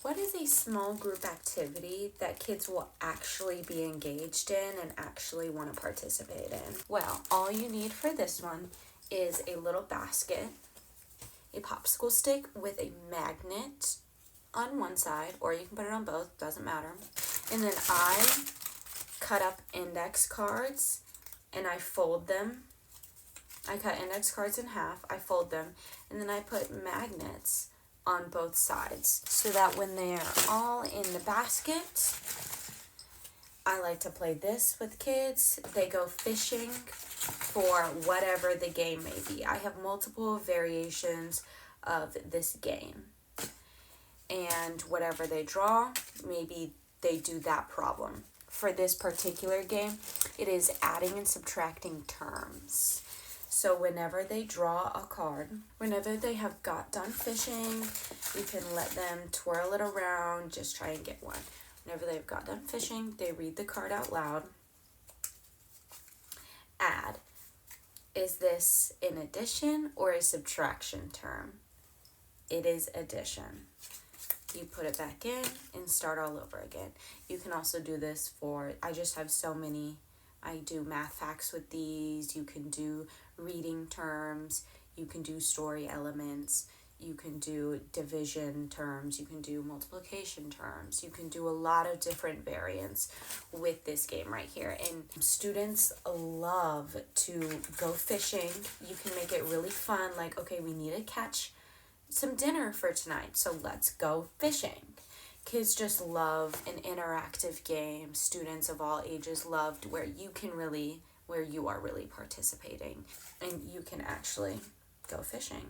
What is a small group activity that kids will actually be engaged in and actually want to participate in? Well, all you need for this one is a little basket, a popsicle stick with a magnet on one side, or you can put it on both, doesn't matter. And then I cut up index cards and I fold them. I cut index cards in half, I fold them, and then I put magnets on both sides so that when they're all in the basket, I like to play this with kids. They go fishing for whatever the game may be. I have multiple variations of this game. And whatever they draw, maybe they do that problem. For this particular game, it is adding and subtracting terms. So whenever they draw a card, whenever they have got done fishing, you can let them twirl it around, just try and get one. Whenever they've got done fishing, they read the card out loud. Add. Is this an addition or a subtraction term? It is addition. You put it back in and start all over again. You can also do this for, I just have so many. I do math facts with these. You can do reading terms. You can do story elements. You can do division terms. You can do multiplication terms. You can do a lot of different variants with this game right here. And students love to go fishing. You can make it really fun. Like, okay, we need to catch some dinner for tonight, so let's go fishing. Kids just love an interactive game. Students of all ages loved where you are really participating and you can actually go fishing.